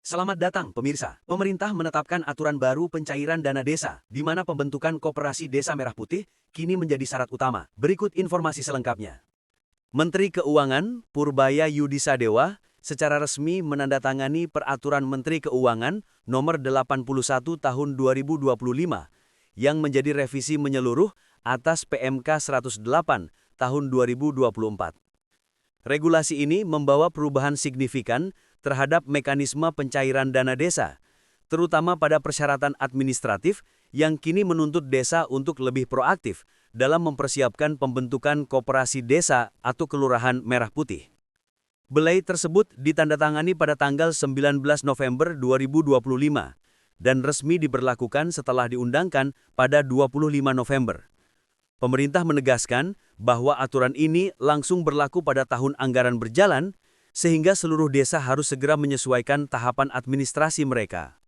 Selamat datang, pemirsa. Pemerintah menetapkan aturan baru pencairan dana desa, di mana pembentukan Koperasi Desa Merah Putih kini menjadi syarat utama. Berikut informasi selengkapnya. Menteri Keuangan, Purbaya Yudisadewa, secara resmi menandatangani Peraturan Menteri Keuangan Nomor 81 Tahun 2025, yang menjadi revisi menyeluruh atas PMK 108 Tahun 2024. Regulasi ini membawa perubahan signifikan terhadap mekanisme pencairan dana desa, terutama pada persyaratan administratif yang kini menuntut desa untuk lebih proaktif dalam mempersiapkan pembentukan koperasi desa atau kelurahan merah putih. Belai tersebut ditandatangani pada tanggal 19 November 2025 dan resmi diberlakukan setelah diundangkan pada 25 November. Pemerintah menegaskan bahwa aturan ini langsung berlaku pada tahun anggaran berjalan, sehingga seluruh desa harus segera menyesuaikan tahapan administrasi mereka.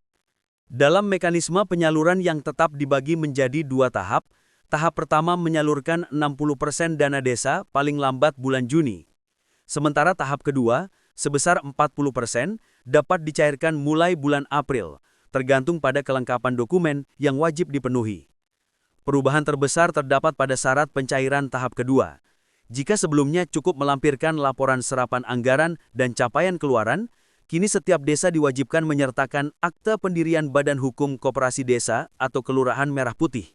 Dalam mekanisme penyaluran yang tetap dibagi menjadi dua tahap, tahap pertama menyalurkan 60% dana desa paling lambat bulan Juni. Sementara tahap kedua, sebesar 40%, dapat dicairkan mulai bulan April, tergantung pada kelengkapan dokumen yang wajib dipenuhi. Perubahan terbesar terdapat pada syarat pencairan tahap kedua. Jika sebelumnya cukup melampirkan laporan serapan anggaran dan capaian keluaran, kini setiap desa diwajibkan menyertakan akte pendirian Badan Hukum Koperasi Desa atau Kelurahan Merah Putih.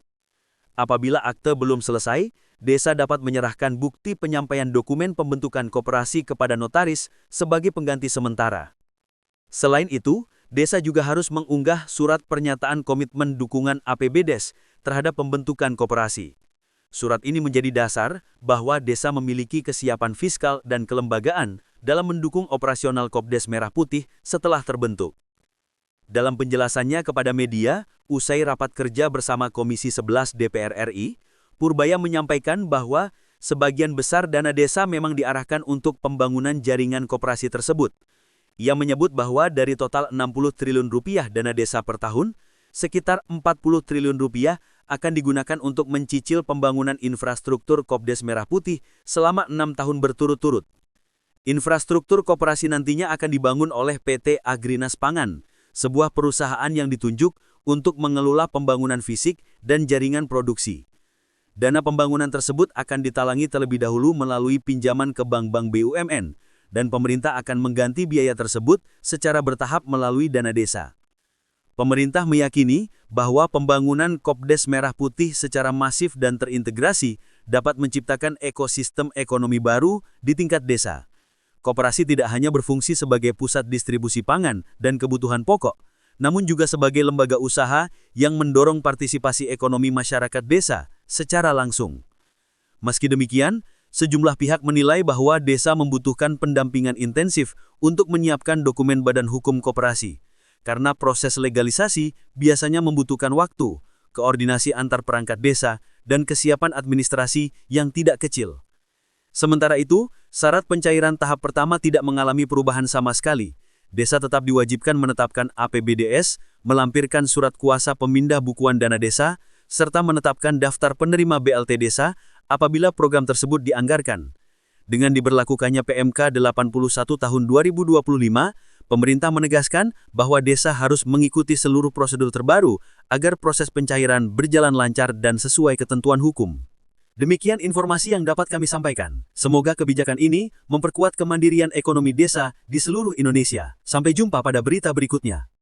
Apabila akte belum selesai, desa dapat menyerahkan bukti penyampaian dokumen pembentukan koperasi kepada notaris sebagai pengganti sementara. Selain itu, desa juga harus mengunggah surat pernyataan komitmen dukungan APBDes terhadap pembentukan koperasi. Surat ini menjadi dasar bahwa desa memiliki kesiapan fiskal dan kelembagaan dalam mendukung operasional Kopdes Merah Putih setelah terbentuk. Dalam penjelasannya kepada media, usai rapat kerja bersama Komisi 11 DPR RI, Purbaya menyampaikan bahwa sebagian besar dana desa memang diarahkan untuk pembangunan jaringan koperasi tersebut. Ia menyebut bahwa dari total 60 triliun rupiah dana desa per tahun, sekitar 40 triliun rupiah akan digunakan untuk mencicil pembangunan infrastruktur Kopdes Merah Putih selama 6 tahun berturut-turut. Infrastruktur koperasi nantinya akan dibangun oleh PT Agrinas Pangan, sebuah perusahaan yang ditunjuk untuk mengelola pembangunan fisik dan jaringan produksi. Dana pembangunan tersebut akan ditalangi terlebih dahulu melalui pinjaman ke bank-bank BUMN, dan pemerintah akan mengganti biaya tersebut secara bertahap melalui dana desa. Pemerintah meyakini bahwa pembangunan Kopdes Merah Putih secara masif dan terintegrasi dapat menciptakan ekosistem ekonomi baru di tingkat desa. Koperasi tidak hanya berfungsi sebagai pusat distribusi pangan dan kebutuhan pokok, namun juga sebagai lembaga usaha yang mendorong partisipasi ekonomi masyarakat desa secara langsung. Meski demikian, sejumlah pihak menilai bahwa desa membutuhkan pendampingan intensif untuk menyiapkan dokumen Badan Hukum Koperasi. Karena proses legalisasi biasanya membutuhkan waktu, koordinasi antar perangkat desa, dan kesiapan administrasi yang tidak kecil. Sementara itu, syarat pencairan tahap pertama tidak mengalami perubahan sama sekali. Desa tetap diwajibkan menetapkan APBDes, melampirkan surat kuasa pemindah bukuan dana desa, serta menetapkan daftar penerima BLT desa apabila program tersebut dianggarkan. Dengan diberlakukannya PMK 81 tahun 2025, pemerintah menegaskan bahwa desa harus mengikuti seluruh prosedur terbaru agar proses pencairan berjalan lancar dan sesuai ketentuan hukum. Demikian informasi yang dapat kami sampaikan. Semoga kebijakan ini memperkuat kemandirian ekonomi desa di seluruh Indonesia. Sampai jumpa pada berita berikutnya.